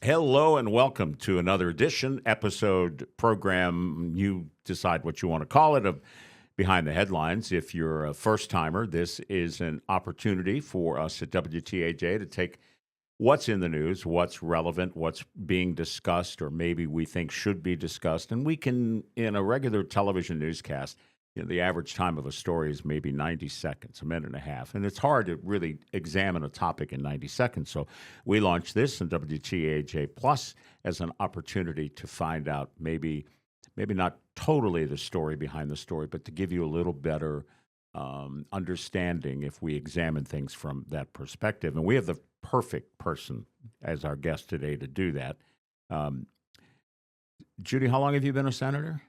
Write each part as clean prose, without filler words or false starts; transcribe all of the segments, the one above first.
Hello and welcome to another episode, program. You decide what you want to call it, of Behind the Headlines. If you're a first timer, this is an opportunity for us at WTAJ to take what's in the news, what's relevant, what's being discussed, or maybe we think should be discussed. And we can, in a regular television newscast, the average time of a story is maybe 90 seconds, a minute and a half. And it's hard to really examine a topic in 90 seconds. So we launched this in WTAJ Plus as an opportunity to find out maybe not totally the story behind the story, but to give you a little better understanding if we examine things from that perspective. And we have the perfect person as our guest today to do that. Judy, how long have you been a senator?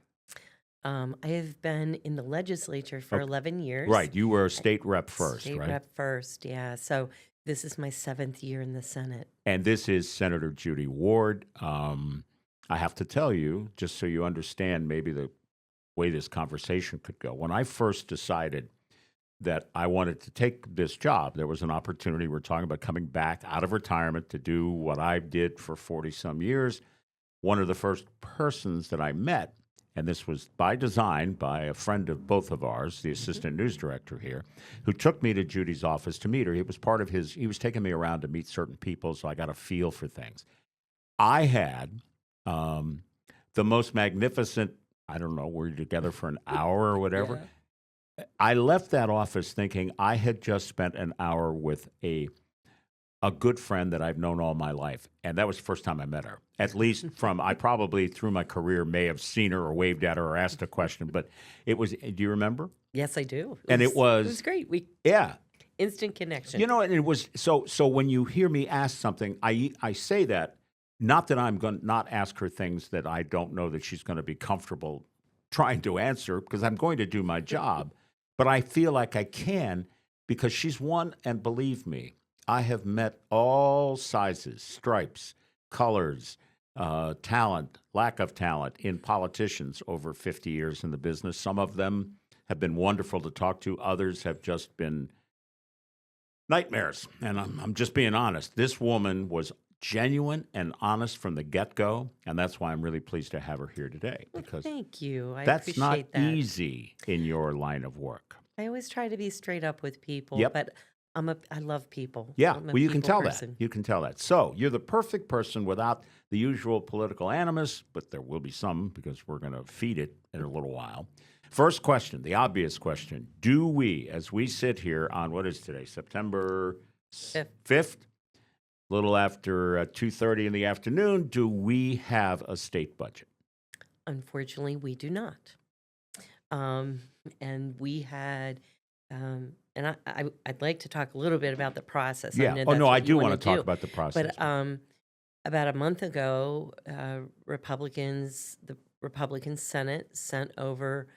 I have been in the legislature for 11 years. Right. You were a state rep first, State right? rep first, yeah. So this is my 7th year in the Senate. And this is Senator Judy Ward. I have to tell you, just so you understand maybe the way this conversation could go, when I first decided that I wanted to take this job, there was an opportunity. We're talking about coming back out of retirement to do what I did for 40-some years. One of the first persons that I met, and this was by design by a friend of both of ours, the assistant news director here, who took me to Judy's office to meet her. It was part of he was taking me around to meet certain people, so I got a feel for things. I had the most magnificent, I don't know, we were together for an hour or whatever. Yeah. I left that office thinking I had just spent an hour with a good friend that I've known all my life. And that was the first time I met her. At least I probably through my career may have seen her or waved at her or asked a question, but it was, do you remember? Yes, I do. It was great. Instant connection. And it was, so when you hear me ask something, I say that, not that I'm going to not ask her things that I don't know that she's going to be comfortable trying to answer, because I'm going to do my job, but I feel like I can because she's one, and believe me, I have met all sizes, stripes, colors, talent, lack of talent in politicians over 50 years in the business. Some of them have been wonderful to talk to. Others have just been nightmares. And I'm just being honest. This woman was genuine and honest from the get-go, and that's why I'm really pleased to have her here today. Because thank you. I that's appreciate not easy in your line of work. I always try to be straight up with people, but I love people. Yeah, well, you can tell that. You can tell that. So you're the perfect person without the usual political animus, but there will be some because we're going to feed it in a little while. First question, the obvious question. Do we, as we sit here on, what is today, September 5th, a little after 2:30 in the afternoon, do we have a state budget? Unfortunately, we do not. And we had... and I'd like to talk a little bit about the process. Yeah. I do want to talk about the process. But about a month ago, the Republican Senate sent over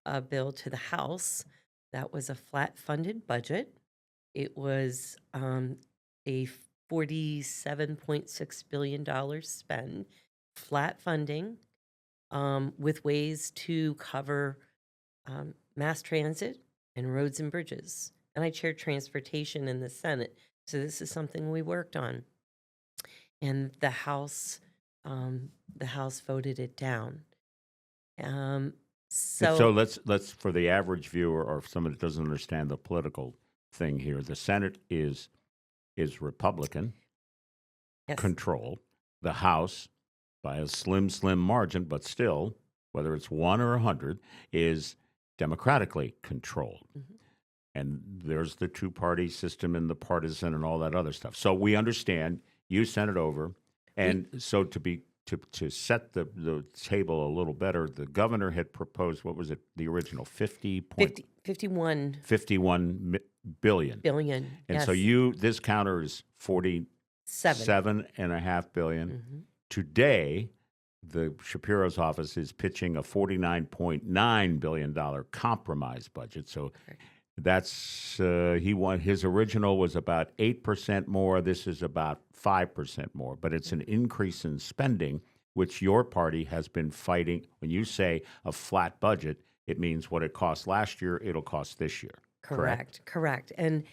a bill to the House that was a flat-funded budget. It was a $47.6 billion spend, flat funding, with ways to cover mass transit and roads and bridges. And I chaired transportation in the Senate, so this is something we worked on. And the House voted it down. So let's for the average viewer or someone that doesn't understand the political thing here, the Senate is Republican controlled. The House, by a slim margin, but still, whether it's 1 or 100, is democratically controlled. Mm-hmm. And there's the two-party system and the partisan and all that other stuff. So we understand you sent it over. And so to set the table a little better, the governor had proposed, what was it, the original 51 billion. Billion. And so this counter is 47.5 billion. Mm-hmm. Today, the Shapiro's office is pitching a $49.9 billion compromise budget. So that's his original was about 8% more. This is about 5% more, but it's an increase in spending, which your party has been fighting. When you say a flat budget, it means what it cost last year, it'll cost this year. Correct. And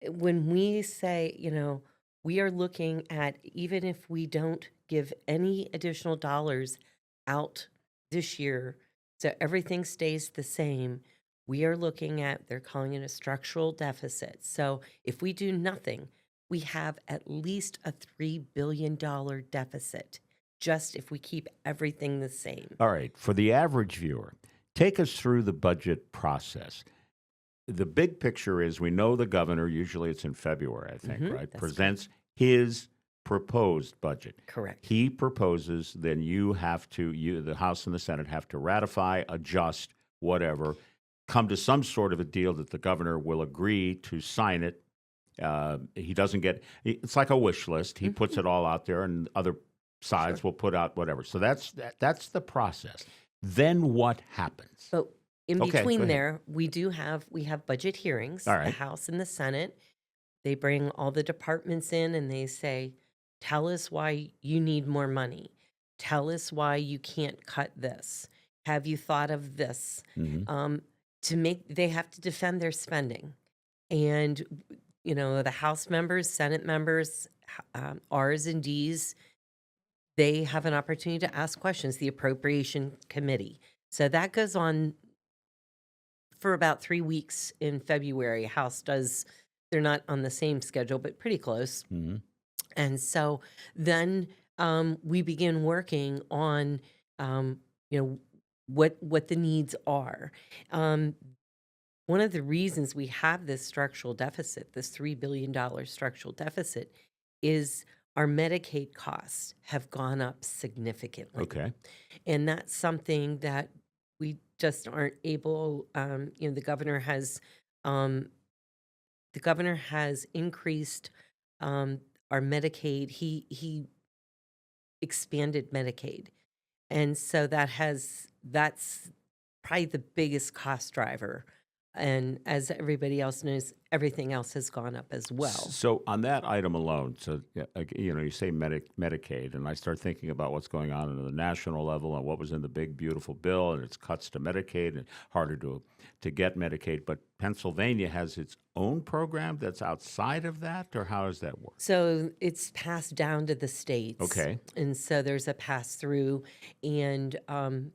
when we say, we are looking at, even if we don't give any additional dollars out this year, so everything stays the same, we are looking at, they're calling it a structural deficit. So if we do nothing, we have at least a $3 billion deficit, just if we keep everything the same. All right. For the average viewer, take us through the budget process. The big picture is we know the governor, usually it's in February, I think, right? That's Presents his proposed budget. correct. He proposes, then the House and the Senate have to ratify, adjust, whatever, come to some sort of a deal that the governor will agree to sign it. He doesn't get, it's like a wish list. He puts it all out there and other sides will put out whatever. So that's the process. Then what happens? But in Okay, go between ahead. there, we have budget hearings, All the right. House and the Senate. They bring all the departments in and they say, tell us why you need more money. Tell us why you can't cut this. Have you thought of this? Mhm. They have to defend their spending. And, the House members, Senate members, R's and D's, they have an opportunity to ask questions, the Appropriation Committee. So that goes on for about 3 weeks in February. They're not on the same schedule, but pretty close. Mhm. And so then we begin working on, what the needs are. One of the reasons we have this structural deficit, this $3 billion structural deficit, is our Medicaid costs have gone up significantly. Okay. And that's something that we just aren't able, the governor has increased our Medicaid. He expanded Medicaid. And so that's probably the biggest cost driver. And as everybody else knows, everything else has gone up as well. So on that item alone, you say Medicaid, and I start thinking about what's going on at the national level and what was in the big beautiful bill, and it's cuts to Medicaid and harder to get Medicaid. But Pennsylvania has its own program that's outside of that, or how does that work? So it's passed down to the states. Okay. And so there's a pass through, and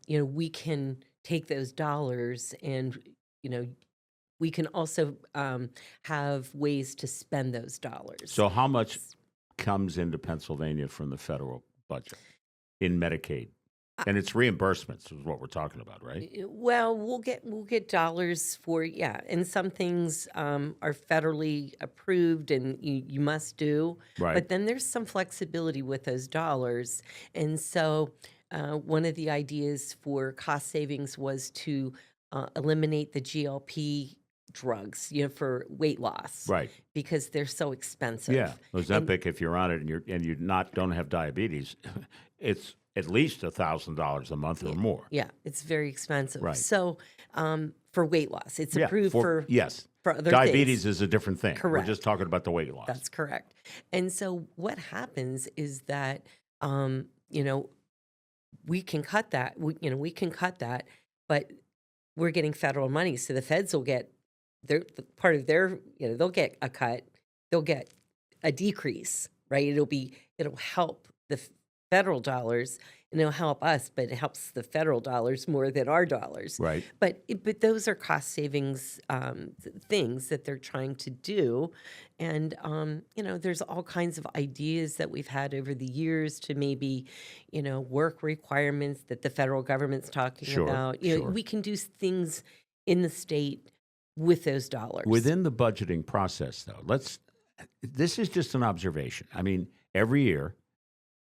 we can take those dollars and we can also have ways to spend those dollars. So how much comes into Pennsylvania from the federal budget in Medicaid? And it's reimbursements is what we're talking about, right? Well, we'll get dollars for, and some things are federally approved and you must do. Right. But then there's some flexibility with those dollars. And so one of the ideas for cost savings was to eliminate the GLP drugs, for weight loss. Right. Because they're so expensive. Yeah. Ozempic, if you're on it and you don't have diabetes, it's at least $1,000 a month or more. Yeah, it's very expensive. Right. So for weight loss, it's approved yes. for other Diabetes things. is a different thing. Correct. We're just talking about the weight loss. That's correct. And so what happens is that we can cut that. We can cut that, but we're getting federal money, so the feds will get part of their. They'll get a cut. They'll get a decrease, right? It'll help the federal dollars, and it'll help us, but it helps the federal dollars more than our dollars. Right. But those are cost savings things that they're trying to do, and there's all kinds of ideas that we've had over the years to maybe, work requirements that the federal government's talking Sure, about. sure. We can do things in the state with those dollars. Within the budgeting process, though, this is just an observation. I mean, every year,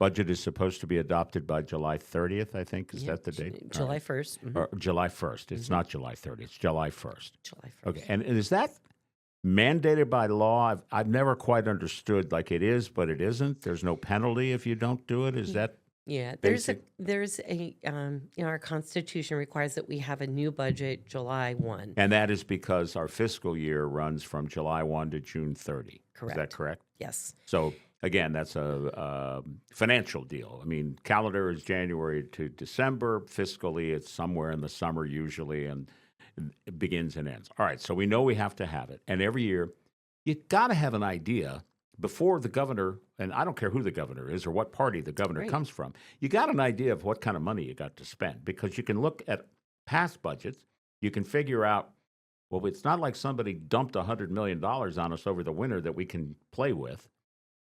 budget is supposed to be adopted by July 30th, I think. Is that the date? July 1st. Mhm. Or July 1st. It's not July 30th. It's July 1st. July 1st. Okay. And is that mandated by law? I've never quite understood, like it is, but it isn't. There's no penalty if you don't do it. Is that Yeah, basic? there's a our Constitution requires that we have a new budget July 1. And that is because our fiscal year runs from July 1 to June 30. Is that Correct. correct? Yes. So, again, that's a financial deal. I mean, calendar is January to December. Fiscally, it's somewhere in the summer usually, and it begins and ends. All right, so we know we have to have it. And every year, you got to have an idea before the governor, and I don't care who the governor is or what party the governor Right. comes from, you got an idea of what kind of money you got to spend because you can look at past budgets. You can figure out, well, it's not like somebody dumped $100 million on us over the winter that we can play with.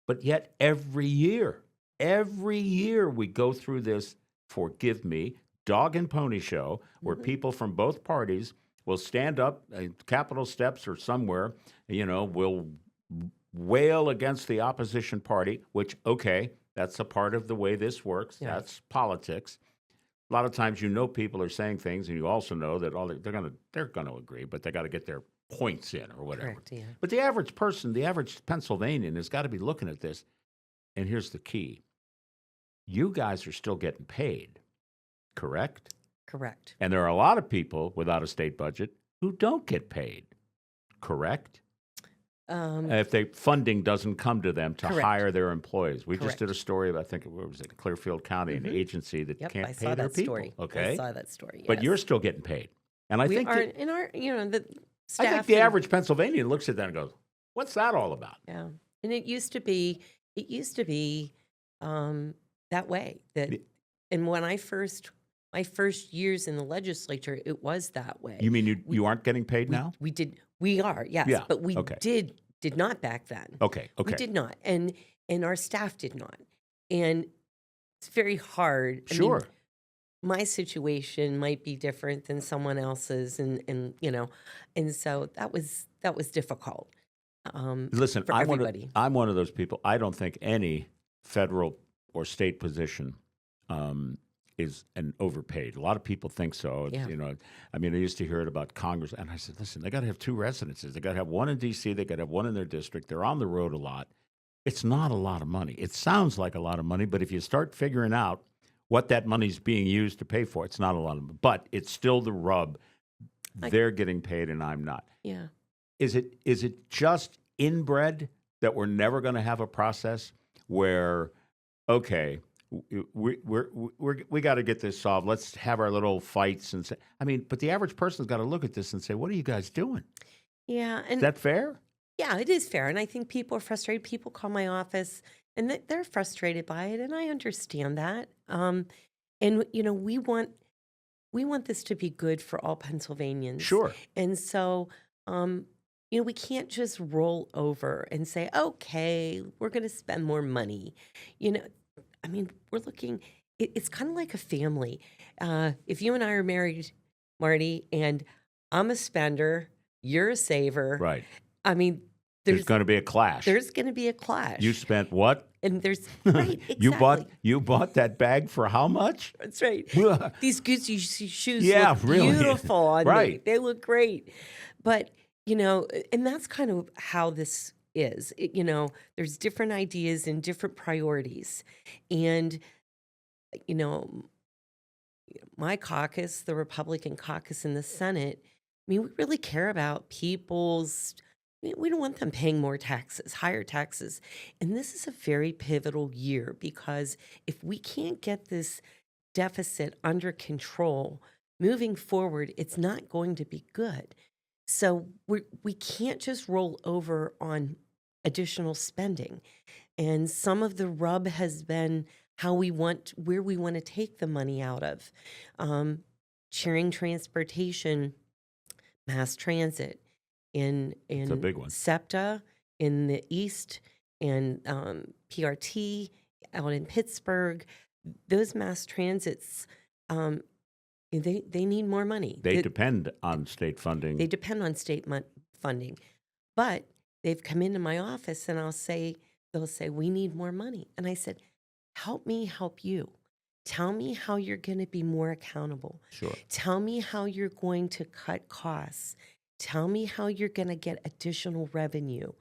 But yet every year we go through this, forgive me, dog and pony show where people from both parties will stand up at Capitol steps or somewhere, will wail against the opposition party, which, okay, that's a part of the way this works. Yeah. That's politics. A lot of times, people are saying things, and you also know that they're gonna agree, but they got to get their points in or whatever. Correct, yeah. But the average person, the average Pennsylvanian, has got to be looking at this. And here's the key: you guys are still getting paid, correct? Correct. And there are a lot of people without a state budget who don't get paid, correct? If funding doesn't come to them to Correct. hire their employees. We just Correct. did a story of, I think it was in Clearfield County, an agency that Yep, can't I pay saw their that people. story. Okay, I saw that story. but yes. you're still getting paid, and I We think are in our, the staff. I think the and- average Pennsylvanian looks at that and goes, "What's that all about?" Yeah, and it used to be that way. And when my first years in the legislature, it was that way. You mean you aren't getting paid now? We are, yes, Yeah, but we okay. did not back then. Okay. We did not, and our staff did not, and it's very hard. I mean, Sure. my situation might be different than someone else's, and and so that was difficult. Listen, for everybody. I'm one of those people. I don't think any federal or state position is an overpaid. A lot of people think so. Yeah. I used to hear it about Congress, and I said, listen, they got to have two residences. They got to have one in D.C. They got to have one in their district. They're on the road a lot. It's not a lot of money. It sounds like a lot of money, but if you start figuring out what that money's being used to pay for, it's not a lot of money. But it's still the rub. They're getting paid, and I'm not. Yeah. Is it just inbred that we're never going to have a process where, okay, we got to get this solved. Let's have our little fights and say, but the average person's got to look at this and say, what are you guys doing? Yeah, Is and that fair? yeah, it is fair, and I think people are frustrated. People call my office, and they're frustrated by it, and I understand that. And we want this to be good for all Pennsylvanians. Sure. And so, we can't just roll over and say, okay, we're going to spend more money. We're looking, it's kind of like a family. If you and I are married, Marty, and I'm a spender, you're a saver. Right. There's going to be a clash. There's going to be a clash. You spent what? And there's, right, exactly. You bought that bag for how much? That's right. These Gucci shoes Yeah, look really. beautiful on me. Right. They look great. But, and that's kind of how this is. There's different ideas and different priorities. And, my caucus, the Republican caucus in the Senate, we really care about people's. We don't want them paying more taxes, higher taxes. And this is a very pivotal year because if we can't get this deficit under control moving forward, it's not going to be good. So we can't just roll over on additional spending. And some of the rub has been where we want to take the money out of. Sharing transportation, mass transit. In It's a big one. SEPTA in the East and PRT out in Pittsburgh, those mass transits, they need more money. They depend on state funding. They depend on state funding, but they've come into my office and they'll say, we need more money. And I said, help me help you. Tell me how you're going to be more accountable. Sure. Tell me how you're going to cut costs. Tell me how you're going to get additional revenue.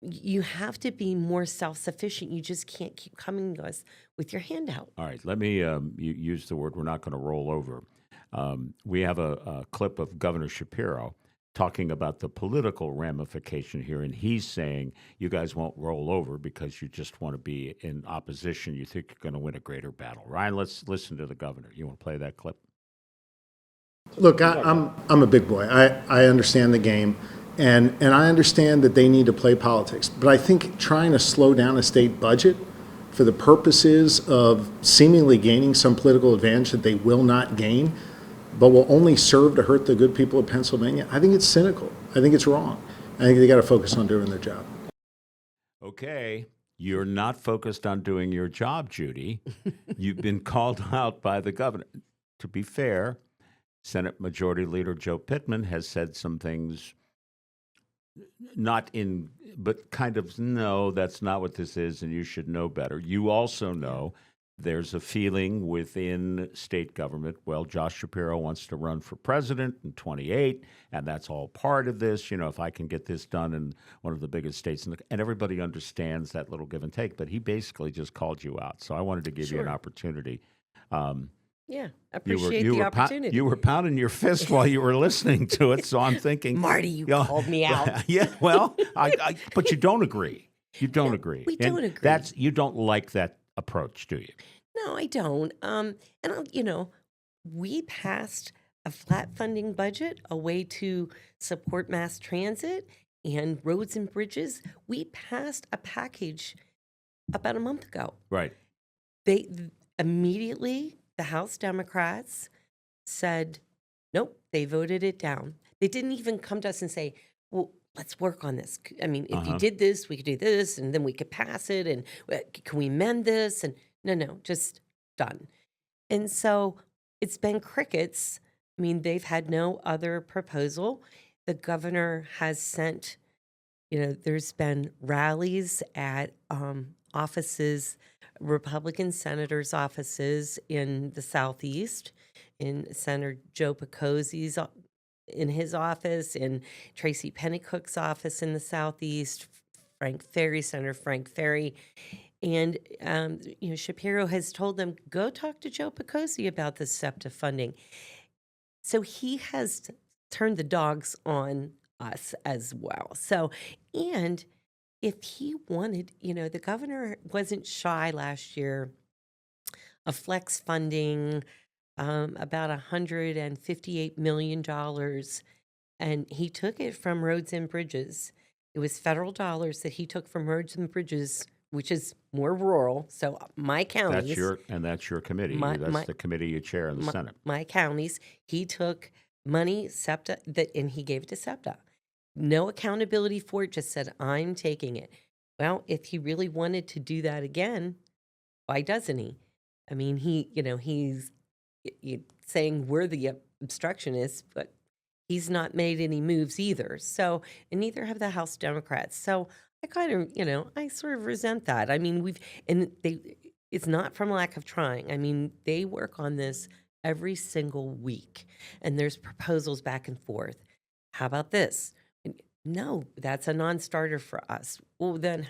You have to be more self-sufficient. You just can't keep coming to us with your hand out. All right. Let me use the word we're not going to roll over. We have a clip of Governor Shapiro talking about the political ramification here, and he's saying you guys won't roll over because you just want to be in opposition. You think you're going to win a greater battle. Ryan, let's listen to the governor. You want to play that clip? Look, I'm a big boy. I understand the game, And I understand that they need to play politics, but I think trying to slow down a state budget for the purposes of seemingly gaining some political advantage that they will not gain, but will only serve to hurt the good people of Pennsylvania, I think it's cynical. I think it's wrong. I think they got to focus on doing their job. Okay, you're not focused on doing your job, Judy. You've been called out by the governor. To be fair, Senate Majority Leader Joe Pittman has said some things but kind of, no, that's not what this is, and you should know better. You also know there's a feeling within state government, well, Josh Shapiro wants to run for president in 28, and that's all part of this. If I can get this done in one of the biggest states, and everybody understands that little give and take, but he basically just called you out. So I wanted to give you an opportunity. Yeah, appreciate the opportunity. You were pounding your fist while you were listening to it, so I'm thinking, Marty, you called me out. Yeah, well, but you don't agree. You don't agree. We don't agree. You don't like that approach, do you? No, I don't. We passed a flat funding budget, a way to support mass transit and roads and bridges. We passed a package about a month ago. Right. They immediately, the House Democrats said, nope, they voted it down. They didn't even come to us and say, well, let's work on this. I mean, if you did this, we could do this, and then we could pass it, and can we amend this? And no, just done. And so it's been crickets. I mean, they've had no other proposal. The governor has sent, there's been rallies at offices, Republican senators' offices in the Southeast, in Senator Joe Picozzi's in his office, in Tracy Pennycook's office in the Southeast, Senator Frank Ferry. And, Shapiro has told them, go talk to Joe Picozzi about the SEPTA funding. So he has turned the dogs on us as well. So, and if he wanted, the governor wasn't shy last year of flex funding, about $158 million, and he took it from roads and bridges. It was federal dollars that he took from roads and bridges, which is more rural. So my counties. That's your committee. That's the committee you chair in the Senate. My counties. He took money, SEPTA, and he gave it to SEPTA. No accountability for it, just said, I'm taking it. Well, if he really wanted to do that again, why doesn't he? I mean, he's saying we're the obstructionists, but he's not made any moves either. So, and neither have the House Democrats. So I kind of, I sort of resent that. I mean, it's not from lack of trying. I mean, they work on this every single week, and there's proposals back and forth. How about this? No, that's a non-starter for us. Well, then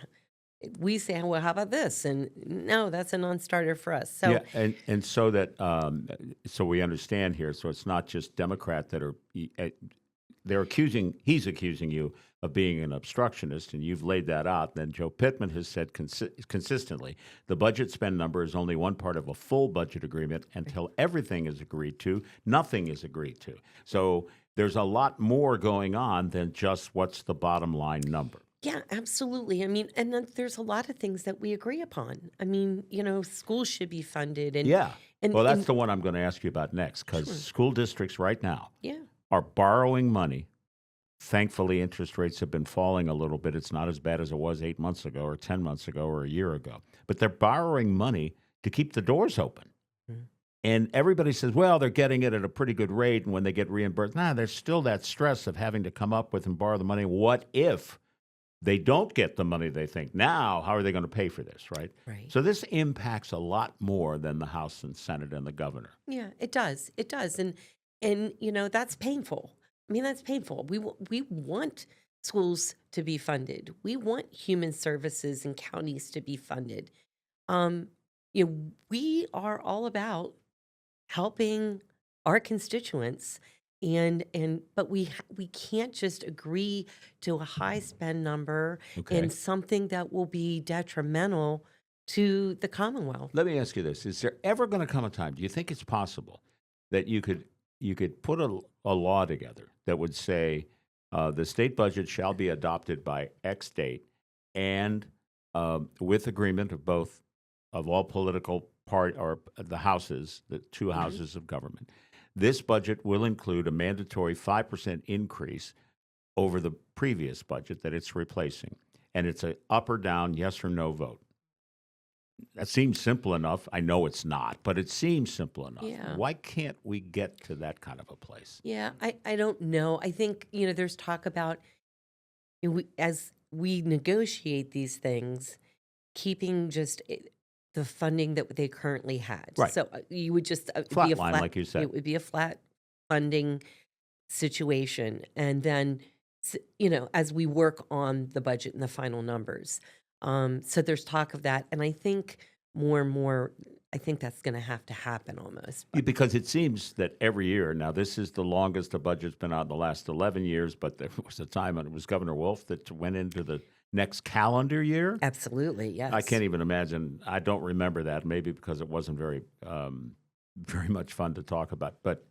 we say, well, how about this? And no, that's a non-starter for us. So yeah, and so that so we understand here. So it's not just Democrat that are he's accusing you of being an obstructionist, and you've laid that out. Then Joe Pittman has said consistently, the budget spend number is only one part of a full budget agreement. Until everything is agreed to, nothing is agreed to. So there's a lot more going on than just what's the bottom line number. Yeah, absolutely. I mean, and then there's a lot of things that we agree upon. I mean, schools should be funded. And yeah. Well, that's the one I'm going to ask you about next, because school districts right now are borrowing money. Thankfully, interest rates have been falling a little bit. It's not as bad as it was 8 months ago or 10 months ago or a year ago. But they're borrowing money to keep the doors open. Mm-hmm. And everybody says, well, they're getting it at a pretty good rate, and when they get reimbursed, there's still that stress of having to come up with and borrow the money. What if they don't get the money they think? Now, how are they going to pay for this, right? Right. So this impacts a lot more than the House and Senate and the governor. Yeah, it does. It does. And that's painful. I mean, that's painful. We want schools to be funded. We want human services and counties to be funded. We are all about helping our constituents, but we can't just agree to a high spend number and something that will be detrimental to the Commonwealth. Let me ask you this: is there ever going to come a time? Do you think it's possible that you could put a law together that would say The state budget shall be adopted by X date and with agreement of both of all political part or the houses, the two houses of government. This budget will include a mandatory 5% increase over the previous budget that it's replacing. And it's a up or down, yes or no vote. That seems simple enough. I know it's not, but it seems simple enough. Yeah. Why can't we get to that kind of a place? Yeah, I don't know. I think, there's talk about, as we negotiate these things, keeping just the funding that they currently had. Right. So you would just it'd be Flat a line, like you said. It would be a flat funding situation, and then as we work on the budget and the final numbers. So there's talk of that, and I think more and more, I think that's going to have to happen almost. Yeah, because it seems that every year, now this is the longest the budget's been out in the last 11 years, but there was a time when it was Governor Wolf that went into the next calendar year. Absolutely, yes. I can't even imagine. I don't remember that, maybe because it wasn't very much fun to talk about. But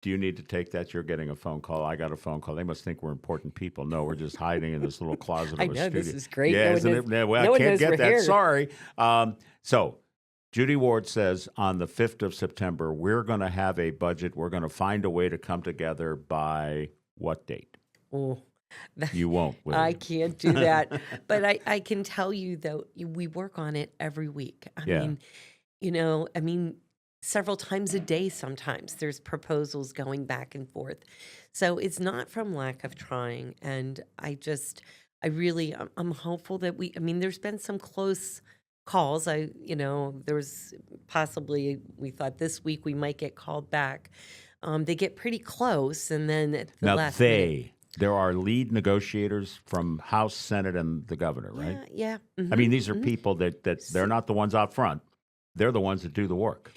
do you need to take that? You're getting a phone call. I got a phone call. They must think we're important people. No, we're just hiding in this little closet of I a know, studio. this is great. Yeah, No one isn't knows- it? Yeah, well, no I one can't knows get we're that. here. Sorry. So Judy Ward says on the 5th of September, we're going to have a budget. We're going to find a way to come together by what date? Oh, You won't. will I you? can't do that. But I can tell you, though, we work on it every week. Yeah. I mean, several times a day sometimes there's proposals going back and forth. So it's not from lack of trying. And I'm hopeful that there's been some close calls. There was possibly, we thought this week we might get called back. They get pretty close, and then at the Now, last minute. there are lead negotiators from House, Senate, and the governor, right? Yeah. I mean, these are people that they're not the ones out front. They're the ones that do the work.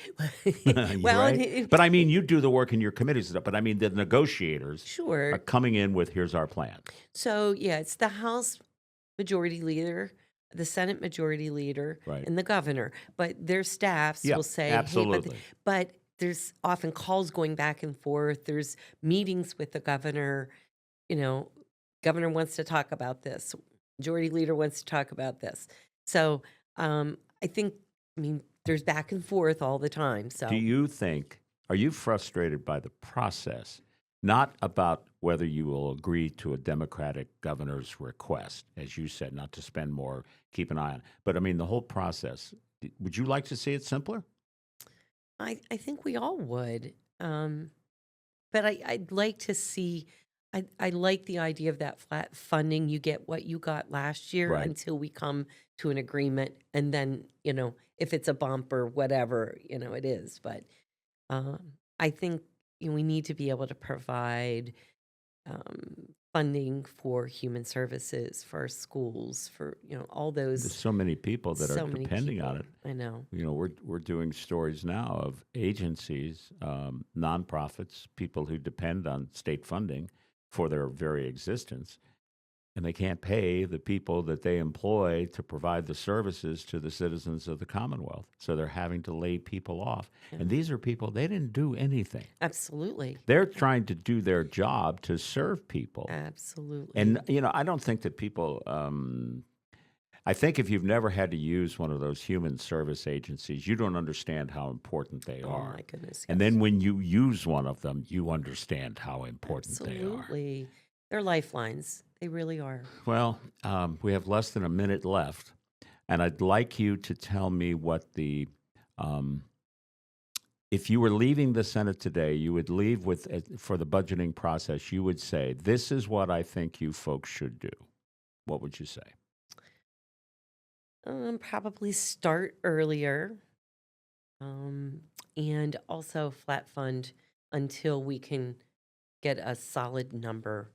Well, right? But I mean, you do the work in your committees and stuff. But I mean, the negotiators sure. are coming in with, here's our plan. So, yeah, it's the House Majority Leader, the Senate Majority Leader, Right. and the governor. But their staffs Yeah, will say, absolutely. Hey, but there's often calls going back and forth. There's meetings with the governor. Governor wants to talk about this. Majority Leader wants to talk about this. So I think, there's back and forth all the time. So Are you frustrated by the process, not about whether you will agree to a Democratic governor's request, as you said, not to spend more, keep an eye on it, but I mean, the whole process, would you like to see it simpler? I think we all would. But I'd like to see, I like the idea of that flat funding. You get what you got last year Right. until we come to an agreement. And then, if it's a bump or whatever, it is. But I think we need to be able to provide funding for human services, for our schools, for, all There's those. so many people that so are many depending on people. it. I know. We're doing stories now of agencies, nonprofits, people who depend on state funding for their very existence, and they can't pay the people that they employ to provide the services to the citizens of the Commonwealth. So they're having to lay people off. And these are people, they didn't do anything. Absolutely. They're trying to do their job to serve people. Absolutely. And, I don't think that people, I think if you've never had to use one of those human service agencies, you don't understand how important they Oh, are. my goodness. And yes. then when you use one of them, you understand how important they are. Absolutely. They're lifelines. They really are. Well, we have less than a minute left, and I'd like you to tell me what if you were leaving the Senate today, you would leave with, for the budgeting process, you would say, this is what I think you folks should do. What would you say? Probably start earlier, and also flat fund until we can get a solid number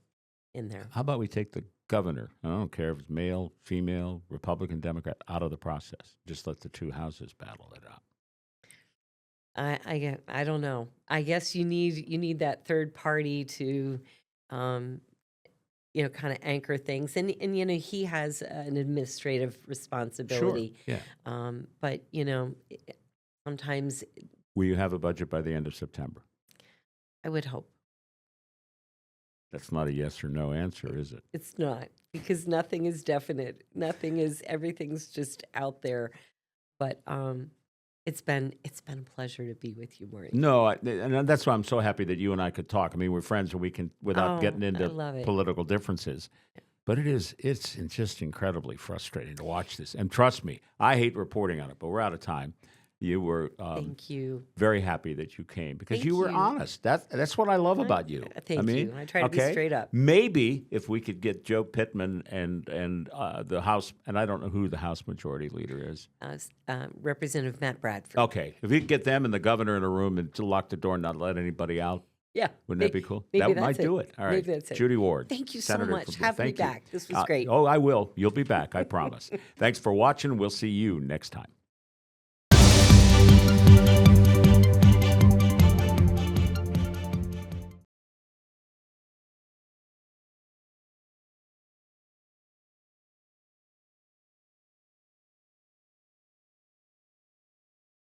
in there. How about we take the governor, I don't care if it's male, female, Republican, Democrat, out of the process. Just let the two houses battle it out. I don't know. I guess you need that third party to, kind of anchor things, and he has an administrative responsibility. Sure, yeah. But sometimes Will you have a budget by the end of September? I would hope. That's not a yes or no answer, is it? It's not, because nothing is definite. Everything's just out there. But it's been a pleasure to be with you, Marty. No, and that's why I'm so happy that you and I could talk. I mean, we're friends, and we can, without getting I into love it. political differences. But it's just incredibly frustrating to watch this. And trust me, I hate reporting on it, but we're out of time. You were Thank you. very happy that you came because Thank you were you. honest. That's what I love about you. Thank you. I try to be straight up. Maybe if we could get Joe Pittman and the House, and I don't know who the House Majority Leader is. Representative Matt Bradford. Okay, if we could get them and the governor in a room and to lock the door and not let anybody out. Yeah. Wouldn't that be cool? Maybe That might that's do it. it. All right. Maybe that's it. Judy Ward. Thank you Senator so much. from- Have me thank you. back. This was great. Oh, I will. You'll be back, I promise. Thanks for watching. We'll see you next time.